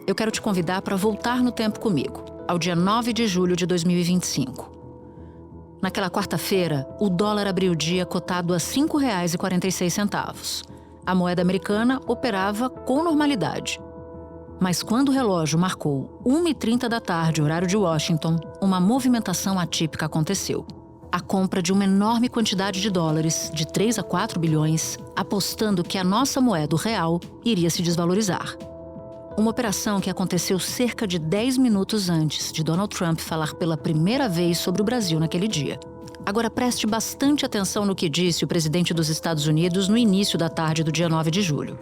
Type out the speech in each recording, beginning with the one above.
eu quero te convidar para voltar no tempo comigo, ao dia 9 de julho de 2025. Naquela quarta-feira, o dólar abriu o dia cotado a R$ 5,46. A moeda americana operava com normalidade. Mas quando o relógio marcou 1h30 da tarde, horário de Washington, uma movimentação atípica aconteceu. A compra de uma enorme quantidade de dólares, de 3 a 4 bilhões, apostando que a nossa moeda, o real, iria se desvalorizar. Uma operação que aconteceu cerca de 10 minutos antes de Donald Trump falar pela primeira vez sobre o Brasil naquele dia. Agora preste bastante atenção no que disse o presidente dos Estados Unidos no início da tarde do dia 9 de julho.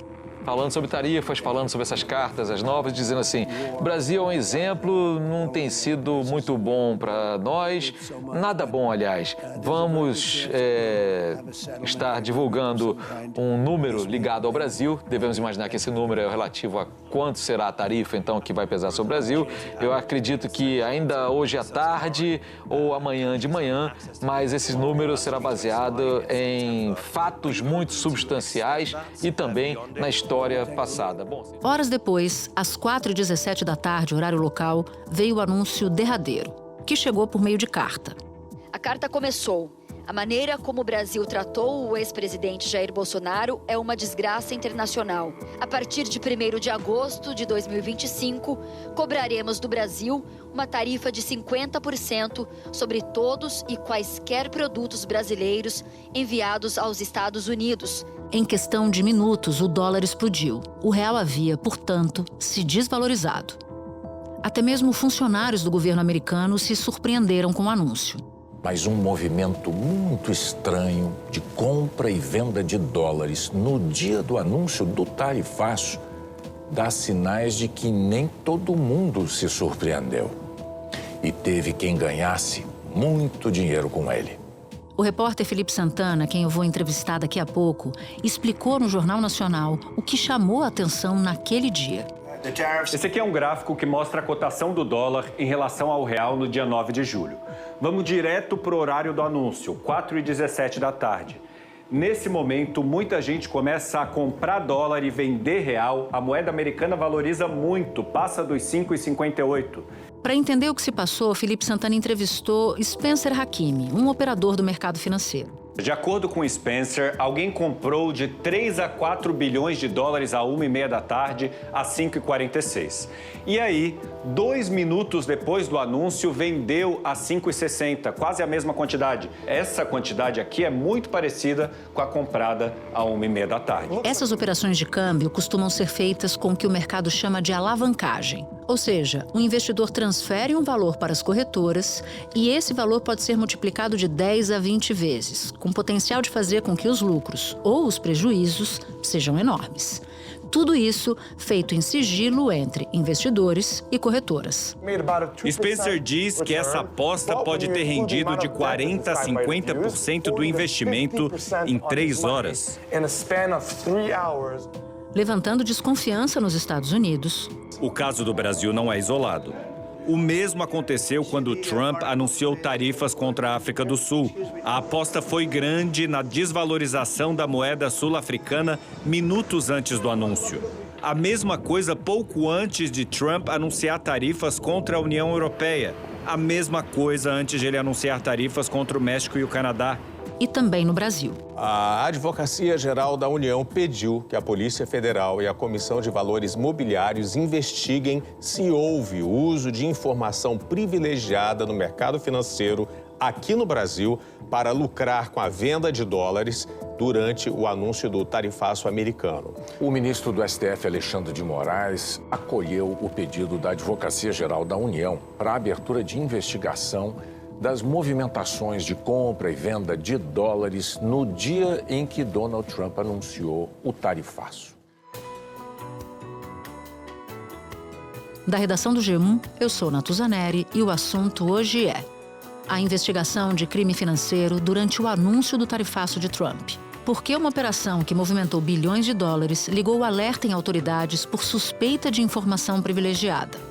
Falando sobre tarifas, falando sobre essas cartas, as novas, dizendo assim, o Brasil é um exemplo, não tem sido muito bom para nós, nada bom, aliás. Vamos estar divulgando um número ligado ao Brasil, devemos imaginar que esse número é relativo a quanto será a tarifa, então, que vai pesar sobre o Brasil. Eu acredito que ainda hoje à tarde ou amanhã de manhã, mas esse número será baseado em fatos muito substanciais e também na história passada. Horas depois, às 4h17 da tarde, horário local, veio o anúncio derradeiro, que chegou por meio de carta. A carta começou. A maneira como o Brasil tratou o ex-presidente Jair Bolsonaro é uma desgraça internacional. A partir de 1º de agosto de 2025, cobraremos do Brasil uma tarifa de 50% sobre todos e quaisquer produtos brasileiros enviados aos Estados Unidos. Em questão de minutos, o dólar explodiu. O real havia, portanto, se desvalorizado. Até mesmo funcionários do governo americano se surpreenderam com o anúncio. Mas um movimento muito estranho de compra e venda de dólares no dia do anúncio do tarifaço dá sinais de que nem todo mundo se surpreendeu. E teve quem ganhasse muito dinheiro com ele. O repórter Felipe Santana, quem eu vou entrevistar daqui a pouco, explicou no Jornal Nacional o que chamou a atenção naquele dia. Esse aqui é um gráfico que mostra a cotação do dólar em relação ao real no dia 9 de julho. Vamos direto para o horário do anúncio, 4h17 da tarde. Nesse momento, muita gente começa a comprar dólar e vender real. A moeda americana valoriza muito, passa dos 5,58. Para entender o que se passou, Felipe Santana entrevistou Spencer Hakimi, um operador do mercado financeiro. De acordo com Spencer, alguém comprou de 3 a 4 bilhões de dólares a 1h30 da tarde, a 5h46. E aí, 2 minutos depois do anúncio, vendeu a 5h60, quase a mesma quantidade. Essa quantidade aqui é muito parecida com a comprada a 1h30 da tarde. Essas operações de câmbio costumam ser feitas com o que o mercado chama de alavancagem. Ou seja, o investidor transfere um valor para as corretoras e esse valor pode ser multiplicado de 10 a 20 vezes, com potencial de fazer com que os lucros ou os prejuízos sejam enormes. Tudo isso feito em sigilo entre investidores e corretoras. Spencer diz que essa aposta pode ter rendido de 40% a 50% do investimento em 3 horas. Levantando desconfiança nos Estados Unidos. O caso do Brasil não é isolado. O mesmo aconteceu quando Trump anunciou tarifas contra a África do Sul. A aposta foi grande na desvalorização da moeda sul-africana minutos antes do anúncio. A mesma coisa pouco antes de Trump anunciar tarifas contra a União Europeia. A mesma coisa antes de ele anunciar tarifas contra o México e o Canadá. E também no Brasil. A Advocacia Geral da União pediu que a Polícia Federal e a Comissão de Valores Mobiliários investiguem se houve uso de informação privilegiada no mercado financeiro aqui no Brasil para lucrar com a venda de dólares durante o anúncio do tarifaço americano. O ministro do STF, Alexandre de Moraes, acolheu o pedido da Advocacia Geral da União para a abertura de investigação das movimentações de compra e venda de dólares no dia em que Donald Trump anunciou o tarifaço. Da redação do G1, eu sou Natuzaneri e o assunto hoje é a investigação de crime financeiro durante o anúncio do tarifaço de Trump. Por que uma operação que movimentou bilhões de dólares ligou o alerta em autoridades por suspeita de informação privilegiada?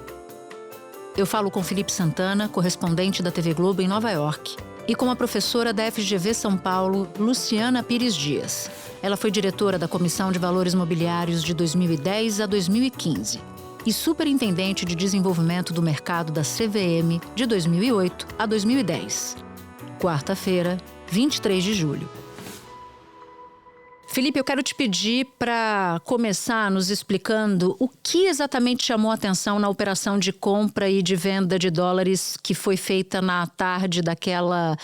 Eu falo com Felipe Santana, correspondente da TV Globo em Nova York, e com a professora da FGV São Paulo, Luciana Pires Dias. Ela foi diretora da Comissão de Valores Mobiliários de 2010 a 2015. e superintendente de desenvolvimento do mercado da CVM de 2008 a 2010. Quarta-feira, 23 de julho. Felipe, eu quero te pedir para começar nos explicando o que exatamente chamou a atenção na operação de compra e de venda de dólares que foi feita na tarde daquela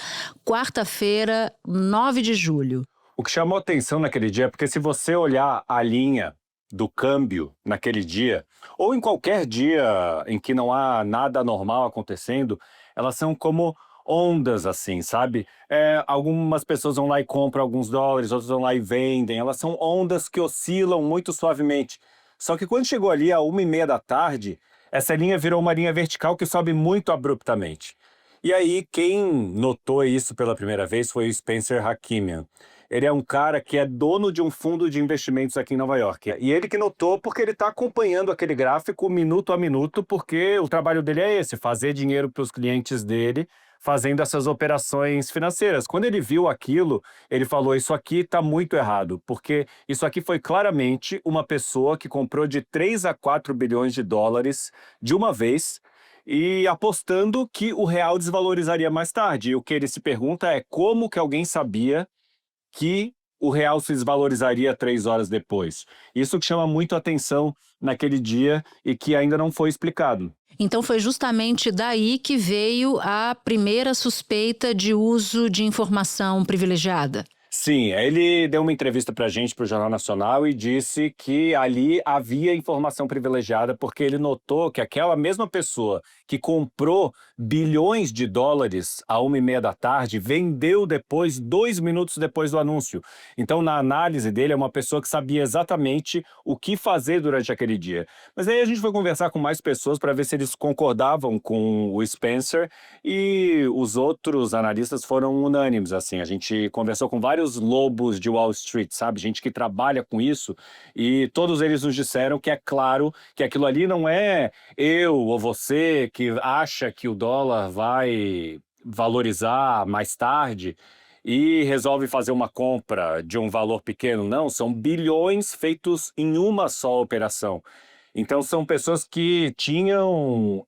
quarta-feira, 9 de julho. O que chamou a atenção naquele dia é porque se você olhar a linha do câmbio naquele dia, ou em qualquer dia em que não há nada anormal acontecendo, elas são como ondas assim, sabe? Algumas pessoas vão lá e compram alguns dólares, outras vão lá e vendem. Elas são ondas que oscilam muito suavemente. Só que quando chegou ali a 1h30 da tarde, essa linha virou uma linha vertical que sobe muito abruptamente. E aí quem notou isso pela primeira vez foi o Spencer Hakimian. Ele é um cara que é dono de um fundo de investimentos aqui em Nova York. E ele que notou porque ele está acompanhando aquele gráfico minuto a minuto, porque o trabalho dele é esse, fazer dinheiro para os clientes dele, fazendo essas operações financeiras. Quando ele viu aquilo, ele falou, isso aqui está muito errado, porque isso aqui foi claramente uma pessoa que comprou de 3 a 4 bilhões de dólares de uma vez e apostando que o real desvalorizaria mais tarde. E o que ele se pergunta é como que alguém sabia que o real se desvalorizaria 3 horas depois. Isso que chama muito a atenção naquele dia e que ainda não foi explicado. Então foi justamente daí que veio a primeira suspeita de uso de informação privilegiada. Sim, ele deu uma entrevista pra gente, pro Jornal Nacional, e disse que ali havia informação privilegiada porque ele notou que aquela mesma pessoa que comprou bilhões de dólares à 1h30 da tarde vendeu depois, 2 minutos depois do anúncio. Então, na análise dele, é uma pessoa que sabia exatamente o que fazer durante aquele dia. Mas aí a gente foi conversar com mais pessoas para ver se eles concordavam com o Spencer e os outros analistas foram unânimes, assim. A gente conversou com vários lobos de Wall Street, sabe? Gente que trabalha com isso e todos eles nos disseram que é claro que aquilo ali não é eu ou você que acha que o dólar vai valorizar mais tarde e resolve fazer uma compra de um valor pequeno. Não, são bilhões feitos em uma só operação. Então são pessoas que tinham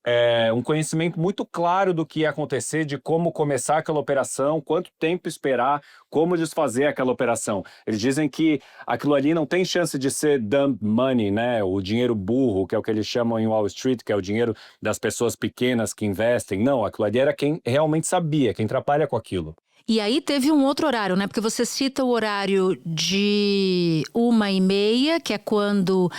um conhecimento muito claro do que ia acontecer, de como começar aquela operação, quanto tempo esperar, como desfazer aquela operação. Eles dizem que aquilo ali não tem chance de ser dumb money, né? O dinheiro burro, que é o que eles chamam em Wall Street, que é o dinheiro das pessoas pequenas que investem. Não, aquilo ali era quem realmente sabia, quem trabalha com aquilo. E aí teve um outro horário, né? Porque você cita o horário de 1h30, que é quando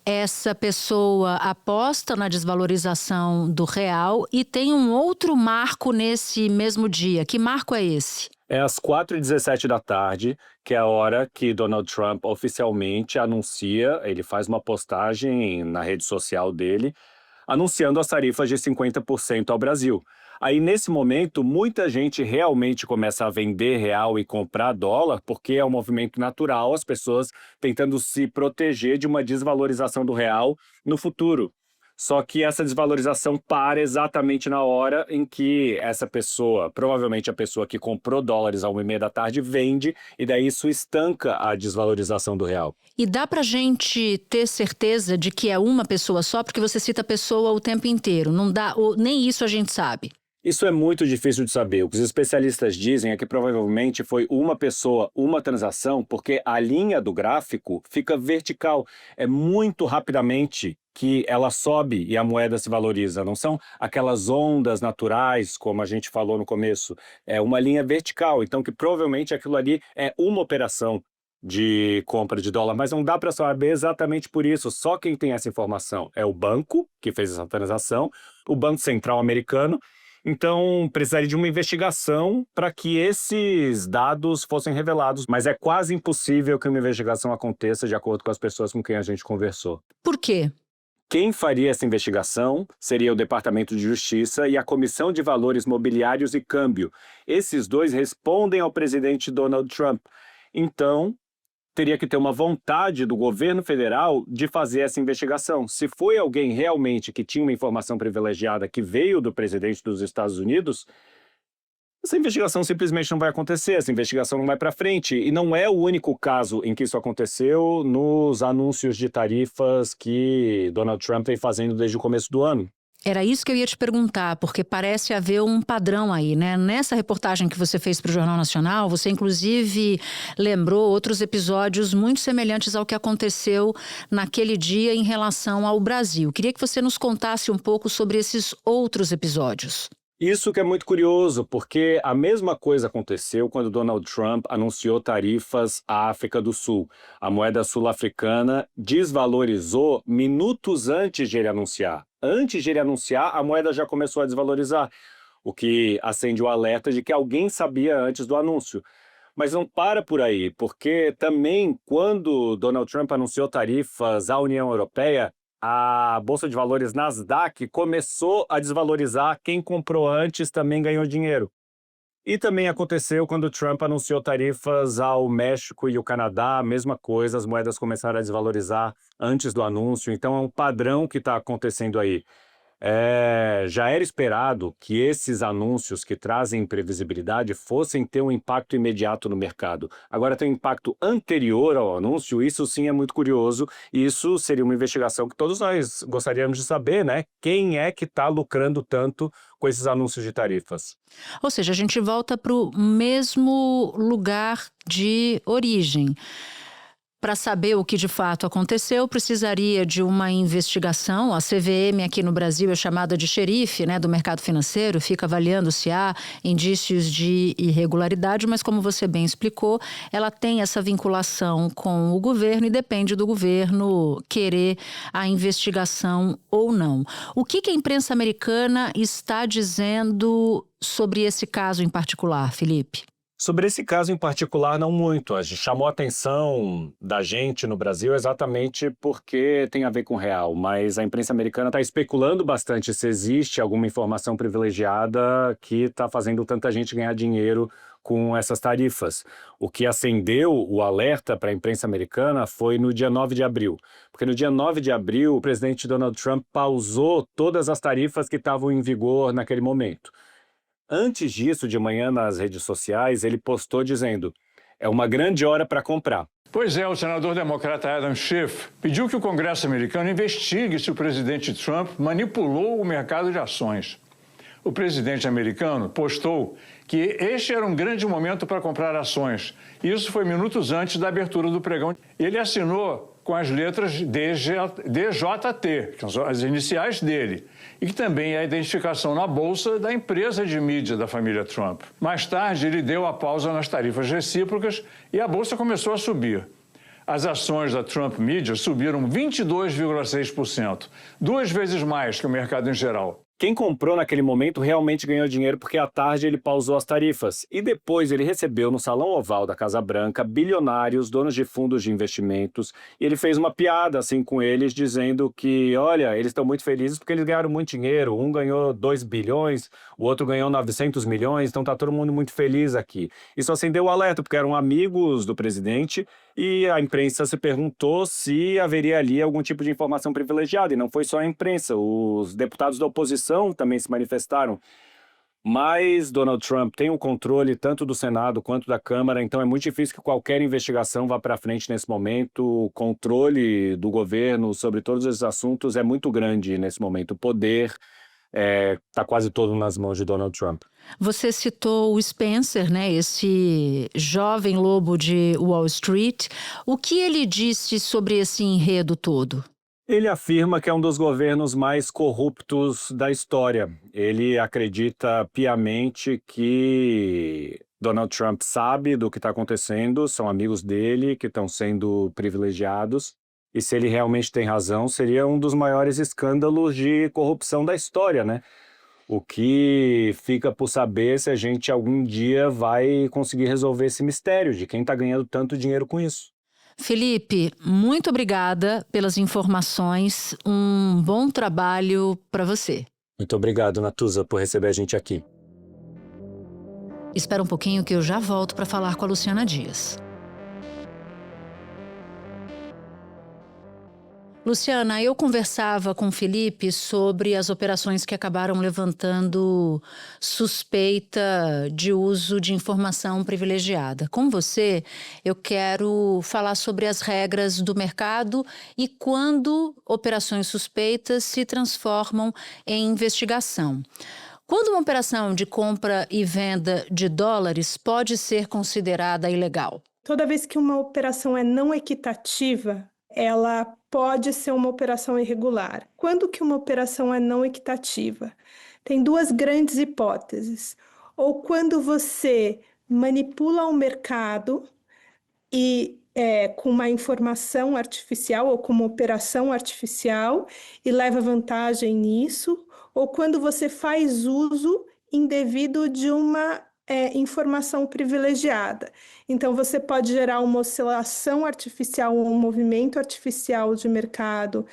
essa pessoa aposta na desvalorização do real, e tem um outro marco nesse mesmo dia. Que marco é esse? É às 4h17 da tarde, que é a hora que Donald Trump oficialmente anuncia, ele faz uma postagem na rede social dele, anunciando as tarifas de 50% ao Brasil. Aí, nesse momento, muita gente realmente começa a vender real e comprar dólar, porque é um movimento natural, as pessoas tentando se proteger de uma desvalorização do real no futuro. Só que essa desvalorização para exatamente na hora em que essa pessoa, provavelmente a pessoa que comprou dólares à 1h30 da tarde, vende, e daí isso estanca a desvalorização do real. E dá pra gente ter certeza de que é uma pessoa só, porque você cita pessoa o tempo inteiro. Não dá, ou nem isso a gente sabe. Isso é muito difícil de saber. O que os especialistas dizem é que provavelmente foi uma pessoa, uma transação, porque a linha do gráfico fica vertical. É muito rapidamente que ela sobe e a moeda se valoriza. Não são aquelas ondas naturais, como a gente falou no começo. É uma linha vertical, então que provavelmente aquilo ali é uma operação de compra de dólar, mas não dá para saber exatamente por isso. Só quem tem essa informação é o banco que fez essa transação, o Banco Central americano. Então, precisaria de uma investigação para que esses dados fossem revelados. Mas é quase impossível que uma investigação aconteça de acordo com as pessoas com quem a gente conversou. Por quê? Quem faria essa investigação seria o Departamento de Justiça e a Comissão de Valores Mobiliários e Câmbio. Esses dois respondem ao presidente Donald Trump. Então, teria que ter uma vontade do governo federal de fazer essa investigação. Se foi alguém realmente que tinha uma informação privilegiada que veio do presidente dos Estados Unidos, Essa investigação simplesmente não vai acontecer, essa investigação não vai para frente. E não é o único caso em que isso aconteceu nos anúncios de tarifas que Donald Trump vem fazendo desde o começo do ano. Era isso que eu ia te perguntar, porque parece haver um padrão aí, né? Nessa reportagem que você fez para o Jornal Nacional, você inclusive lembrou outros episódios muito semelhantes ao que aconteceu naquele dia em relação ao Brasil. Queria que você nos contasse um pouco sobre esses outros episódios. Isso que é muito curioso, porque a mesma coisa aconteceu quando Donald Trump anunciou tarifas à África do Sul. A moeda sul-africana desvalorizou minutos antes de ele anunciar. Antes de ele anunciar, a moeda já começou a desvalorizar, o que acende o alerta de que alguém sabia antes do anúncio. Mas não para por aí, porque também quando Donald Trump anunciou tarifas à União Europeia, a Bolsa de Valores Nasdaq começou a desvalorizar. Quem comprou antes também ganhou dinheiro. E também aconteceu quando Trump anunciou tarifas ao México e o Canadá, a mesma coisa, as moedas começaram a desvalorizar antes do anúncio. Então é um padrão que está acontecendo aí. Já era esperado que esses anúncios que trazem imprevisibilidade fossem ter um impacto imediato no mercado. Agora tem um impacto anterior ao anúncio, isso sim é muito curioso, e isso seria uma investigação que todos nós gostaríamos de saber, né? Quem é que está lucrando tanto com esses anúncios de tarifas? Ou seja, a gente volta para o mesmo lugar de origem. Para saber o que de fato aconteceu, precisaria de uma investigação. A CVM aqui no Brasil é chamada de xerife, né, do mercado financeiro, fica avaliando se há indícios de irregularidade, mas como você bem explicou, ela tem essa vinculação com o governo e depende do governo querer a investigação ou não. O que a imprensa americana está dizendo sobre esse caso em particular, Felipe? Sobre esse caso em particular, não muito. A gente chamou a atenção da gente no Brasil exatamente porque tem a ver com o real, mas a imprensa americana está especulando bastante se existe alguma informação privilegiada que está fazendo tanta gente ganhar dinheiro com essas tarifas. O que acendeu o alerta para a imprensa americana foi no dia 9 de abril. Porque no dia 9 de abril, o presidente Donald Trump pausou todas as tarifas que estavam em vigor naquele momento. Antes disso, de manhã nas redes sociais, ele postou dizendo: é uma grande hora para comprar. Pois é, o senador democrata Adam Schiff pediu que o Congresso americano investigue se o presidente Trump manipulou o mercado de ações. O presidente americano postou que este era um grande momento para comprar ações. Isso foi minutos antes da abertura do pregão. Ele assinou com as letras DJT, que são as iniciais dele, e que também é a identificação na bolsa da empresa de mídia da família Trump. Mais tarde, ele deu a pausa nas tarifas recíprocas e a bolsa começou a subir. As ações da Trump Media subiram 22,6%, 2 vezes mais que o mercado em geral. Quem comprou naquele momento realmente ganhou dinheiro porque à tarde ele pausou as tarifas. E depois ele recebeu no Salão Oval da Casa Branca bilionários, donos de fundos de investimentos. E ele fez uma piada assim com eles, dizendo que, olha, eles estão muito felizes porque eles ganharam muito dinheiro. Um ganhou 2 bilhões, o outro ganhou 900 milhões, então tá todo mundo muito feliz aqui. Isso acendeu o alerta, porque eram amigos do presidente e a imprensa se perguntou se haveria ali algum tipo de informação privilegiada. E não foi só a imprensa, os deputados da oposição também se manifestaram. Mas Donald Trump tem o controle tanto do Senado quanto da Câmara, então é muito difícil que qualquer investigação vá para frente nesse momento. O controle do governo sobre todos esses assuntos é muito grande nesse momento. O poder está quase todo nas mãos de Donald Trump. Você citou o Spencer, né, esse jovem lobo de Wall Street. O que ele disse sobre esse enredo todo? Ele afirma que é um dos governos mais corruptos da história. Ele acredita piamente que Donald Trump sabe do que está acontecendo, são amigos dele que estão sendo privilegiados. E se ele realmente tem razão, seria um dos maiores escândalos de corrupção da história, né? O que fica por saber se a gente algum dia vai conseguir resolver esse mistério de quem está ganhando tanto dinheiro com isso. Felipe, muito obrigada pelas informações. Um bom trabalho para você. Muito obrigado, Natuza, por receber a gente aqui. Espera um pouquinho que eu já volto para falar com a Luciana Dias. Luciana, eu conversava com o Felipe sobre as operações que acabaram levantando suspeita de uso de informação privilegiada. Com você, eu quero falar sobre as regras do mercado e quando operações suspeitas se transformam em investigação. Quando uma operação de compra e venda de dólares pode ser considerada ilegal? Toda vez que uma operação é não equitativa, ela pode ser uma operação irregular. Quando que uma operação é não equitativa? Tem duas grandes hipóteses. Ou quando você manipula o mercado e com uma informação artificial ou com uma operação artificial e leva vantagem nisso, ou quando você faz uso indevido de uma informação privilegiada. Então, você pode gerar uma oscilação artificial ou um movimento artificial de mercado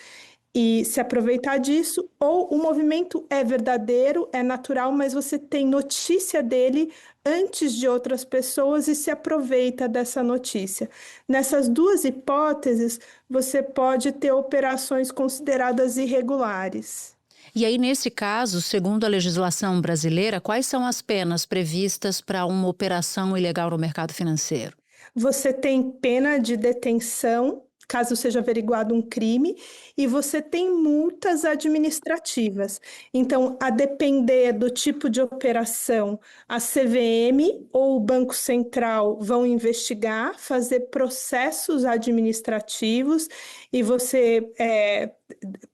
e se aproveitar disso, ou o movimento é verdadeiro, é natural, mas você tem notícia dele antes de outras pessoas e se aproveita dessa notícia. Nessas duas hipóteses, você pode ter operações consideradas irregulares. E aí, nesse caso, segundo a legislação brasileira, quais são as penas previstas para uma operação ilegal no mercado financeiro? Você tem pena de detenção, caso seja averiguado um crime, e você tem multas administrativas. Então, a depender do tipo de operação, a CVM ou o Banco Central vão investigar, fazer processos administrativos e você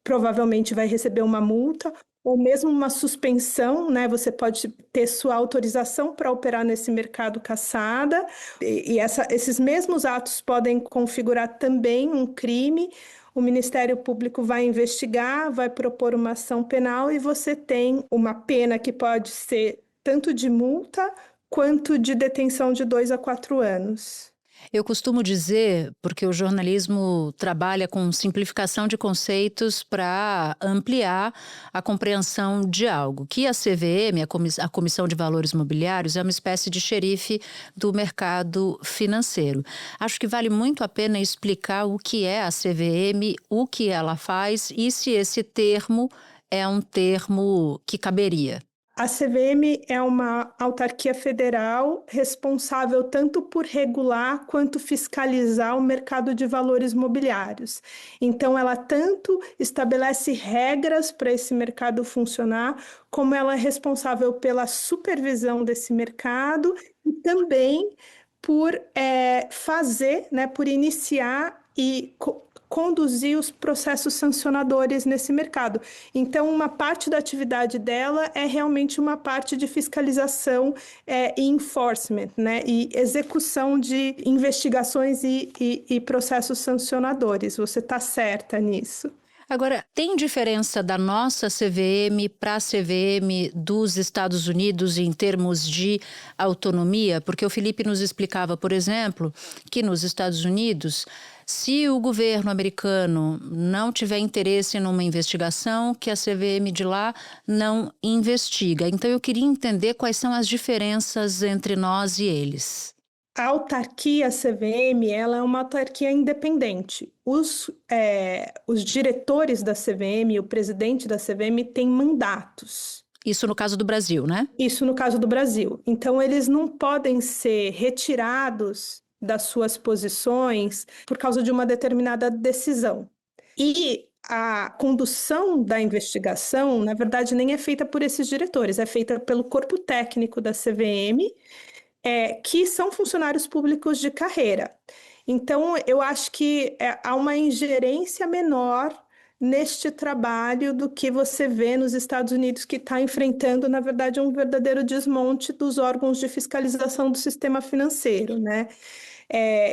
provavelmente vai receber uma multa ou mesmo uma suspensão, né? Você pode ter sua autorização para operar nesse mercado cassada, e esses mesmos atos podem configurar também um crime. O Ministério Público vai investigar, vai propor uma ação penal e você tem uma pena que pode ser tanto de multa quanto de detenção de 2 a 4 anos. Eu costumo dizer, porque o jornalismo trabalha com simplificação de conceitos para ampliar a compreensão de algo, que a CVM, a Comissão de Valores Mobiliários, é uma espécie de xerife do mercado financeiro. Acho que vale muito a pena explicar o que é a CVM, o que ela faz e se esse termo é um termo que caberia. A CVM é uma autarquia federal responsável tanto por regular quanto fiscalizar o mercado de valores mobiliários. Então, ela tanto estabelece regras para esse mercado funcionar, como ela é responsável pela supervisão desse mercado e também por fazer, né, por iniciar e conduzir os processos sancionadores nesse mercado. Então, uma parte da atividade dela é realmente uma parte de fiscalização e enforcement, né? E execução de investigações e processos sancionadores. Você está certa nisso. Agora, tem diferença da nossa CVM para a CVM dos Estados Unidos em termos de autonomia? Porque o Felipe nos explicava, por exemplo, que nos Estados Unidos, se o governo americano não tiver interesse numa investigação, que a CVM de lá não investiga. Então, eu queria entender quais são as diferenças entre nós e eles. A autarquia CVM, ela é uma autarquia independente. Os diretores da CVM, o presidente da CVM tem mandatos. Isso no caso do Brasil, né? Isso no caso do Brasil. Então, eles não podem ser retirados das suas posições por causa de uma determinada decisão. E a condução da investigação, na verdade, nem é feita por esses diretores, é feita pelo corpo técnico da CVM, que são funcionários públicos de carreira. Então, eu acho que há uma ingerência menor neste trabalho do que você vê nos Estados Unidos, que está enfrentando, na verdade, um verdadeiro desmonte dos órgãos de fiscalização do sistema financeiro, né?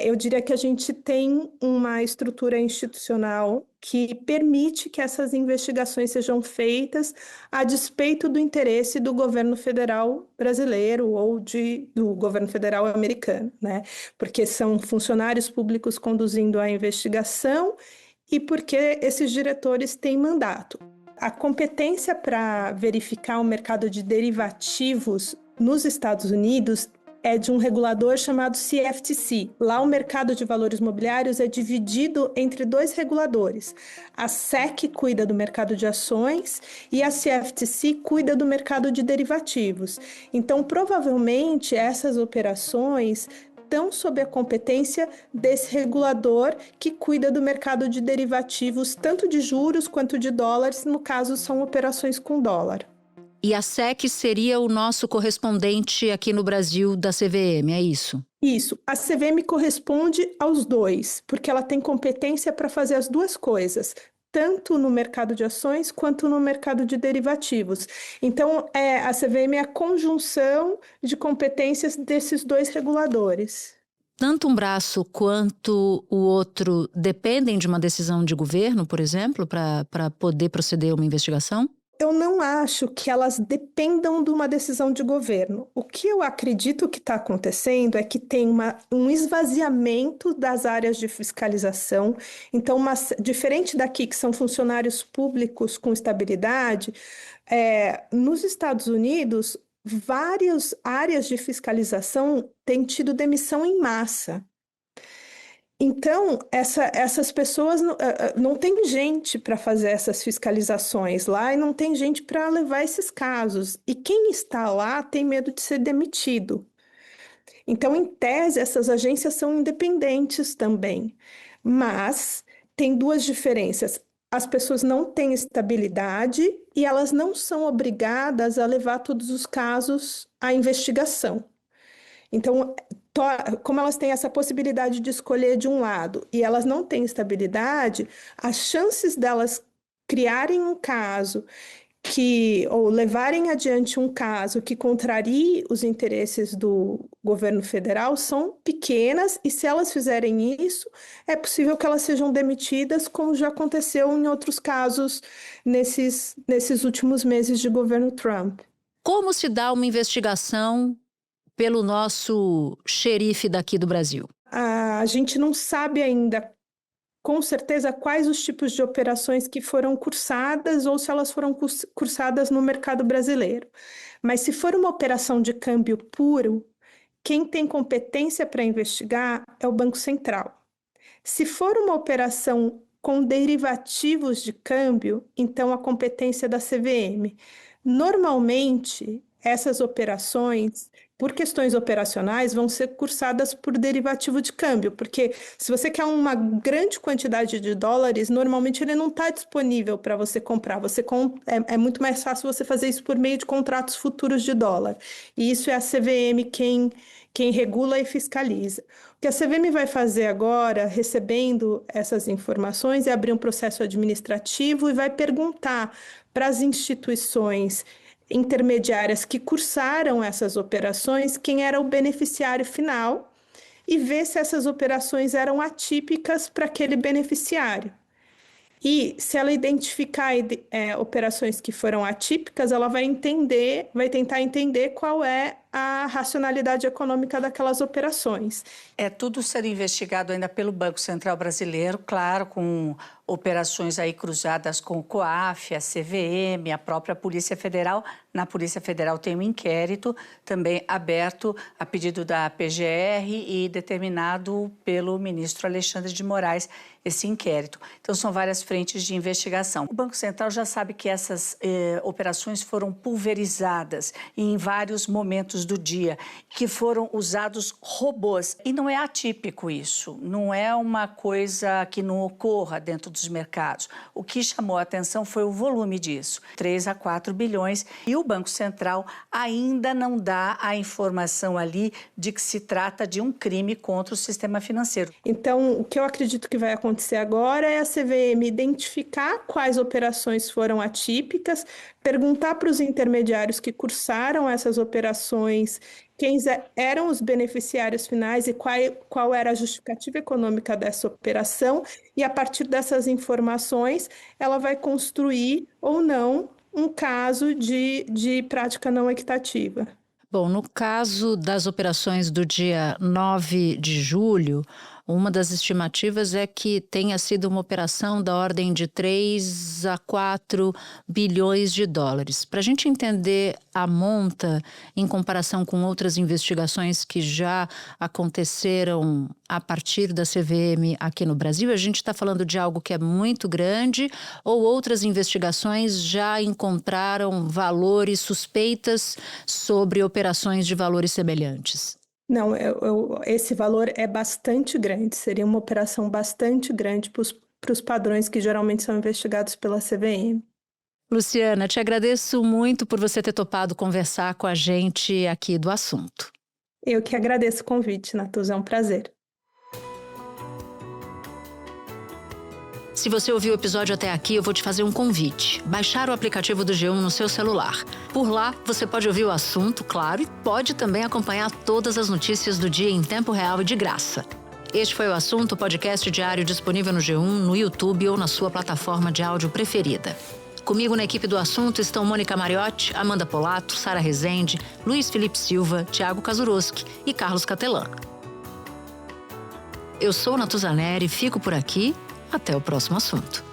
Eu diria que a gente tem uma estrutura institucional que permite que essas investigações sejam feitas a despeito do interesse do governo federal brasileiro ou do governo federal americano, né? Porque são funcionários públicos conduzindo a investigação e porque esses diretores têm mandato. A competência para verificar o mercado de derivativos nos Estados Unidos é de um regulador chamado CFTC. Lá o mercado de valores mobiliários é dividido entre dois reguladores. A SEC cuida do mercado de ações e a CFTC cuida do mercado de derivativos. Então, provavelmente, essas operações estão sob a competência desse regulador que cuida do mercado de derivativos, tanto de juros quanto de dólares, no caso são operações com dólar. E a SEC seria o nosso correspondente aqui no Brasil da CVM, é isso? Isso. A CVM corresponde aos dois, porque ela tem competência para fazer as duas coisas, tanto no mercado de ações quanto no mercado de derivativos. Então, a CVM é a conjunção de competências desses dois reguladores. Tanto um braço quanto o outro dependem de uma decisão de governo, por exemplo, para poder proceder a uma investigação? Eu não acho que elas dependam de uma decisão de governo. O que eu acredito que está acontecendo é que tem um esvaziamento das áreas de fiscalização. Então, diferente daqui, que são funcionários públicos com estabilidade, nos Estados Unidos, várias áreas de fiscalização têm tido demissão em massa. Então, essas pessoas não tem gente para fazer essas fiscalizações lá e não tem gente para levar esses casos. E quem está lá tem medo de ser demitido. Então, em tese, essas agências são independentes também. Mas tem duas diferenças. As pessoas não têm estabilidade e elas não são obrigadas a levar todos os casos à investigação. Então, como elas têm essa possibilidade de escolher de um lado e elas não têm estabilidade, as chances delas criarem um caso ou levarem adiante um caso que contrarie os interesses do governo federal são pequenas, e se elas fizerem isso, é possível que elas sejam demitidas, como já aconteceu em outros casos nesses últimos meses de governo Trump. Como se dá uma investigação pelo nosso xerife daqui do Brasil? A gente não sabe ainda com certeza quais os tipos de operações que foram cursadas ou se elas foram cursadas no mercado brasileiro. Mas se for uma operação de câmbio puro, quem tem competência para investigar é o Banco Central. Se for uma operação com derivativos de câmbio, então a competência é da CVM. Normalmente, essas operações, por questões operacionais, vão ser cursadas por derivativo de câmbio, porque se você quer uma grande quantidade de dólares, normalmente ele não está disponível para você comprar. É muito mais fácil você fazer isso por meio de contratos futuros de dólar. E isso é a CVM quem regula e fiscaliza. O que a CVM vai fazer agora, recebendo essas informações, é abrir um processo administrativo e vai perguntar para as instituições intermediárias que cursaram essas operações quem era o beneficiário final e ver se essas operações eram atípicas para aquele beneficiário. E se ela identificar operações que foram atípicas, ela vai tentar entender qual é a racionalidade econômica daquelas operações. É tudo sendo investigado ainda pelo Banco Central Brasileiro, claro, com operações aí cruzadas com o COAF, a CVM, a própria Polícia Federal. Na Polícia Federal tem um inquérito também aberto a pedido da PGR e determinado pelo ministro Alexandre de Moraes esse inquérito. Então, são várias frentes de investigação. O Banco Central já sabe que essas operações foram pulverizadas em vários momentos do dia, que foram usados robôs. E não é atípico isso, não é uma coisa que não ocorra dentro dos mercados. O que chamou a atenção foi o volume disso, 3 a 4 bilhões, e o Banco Central ainda não dá a informação ali de que se trata de um crime contra o sistema financeiro. Então, o que eu acredito que vai acontecer agora é a CVM identificar quais operações foram atípicas, perguntar para os intermediários que cursaram essas operações quem eram os beneficiários finais e qual era a justificativa econômica dessa operação, e a partir dessas informações ela vai construir ou não um caso de prática não equitativa. Bom, no caso das operações do dia 9 de julho, Uma das estimativas é que tenha sido uma operação da ordem de 3 a 4 bilhões de dólares. Para a gente entender a monta em comparação com outras investigações que já aconteceram a partir da CVM aqui no Brasil, a gente está falando de algo que é muito grande ou outras investigações já encontraram valores, suspeitas sobre operações de valores semelhantes? Não, esse valor é bastante grande, seria uma operação bastante grande para os padrões que geralmente são investigados pela CVM. Luciana, te agradeço muito por você ter topado conversar com a gente aqui do assunto. Eu que agradeço o convite, Natuza, é um prazer. Se você ouviu o episódio até aqui, eu vou te fazer um convite. Baixar o aplicativo do G1 no seu celular. Por lá, você pode ouvir o assunto, claro, e pode também acompanhar todas as notícias do dia em tempo real e de graça. Este foi o Assunto, podcast diário disponível no G1, no YouTube ou na sua plataforma de áudio preferida. Comigo na equipe do Assunto estão Mônica Mariotti, Amanda Polato, Sara Rezende, Luiz Felipe Silva, Thiago Kazuroski e Carlos Catelan. Eu sou Natuza Neri, fico por aqui. Até o próximo assunto.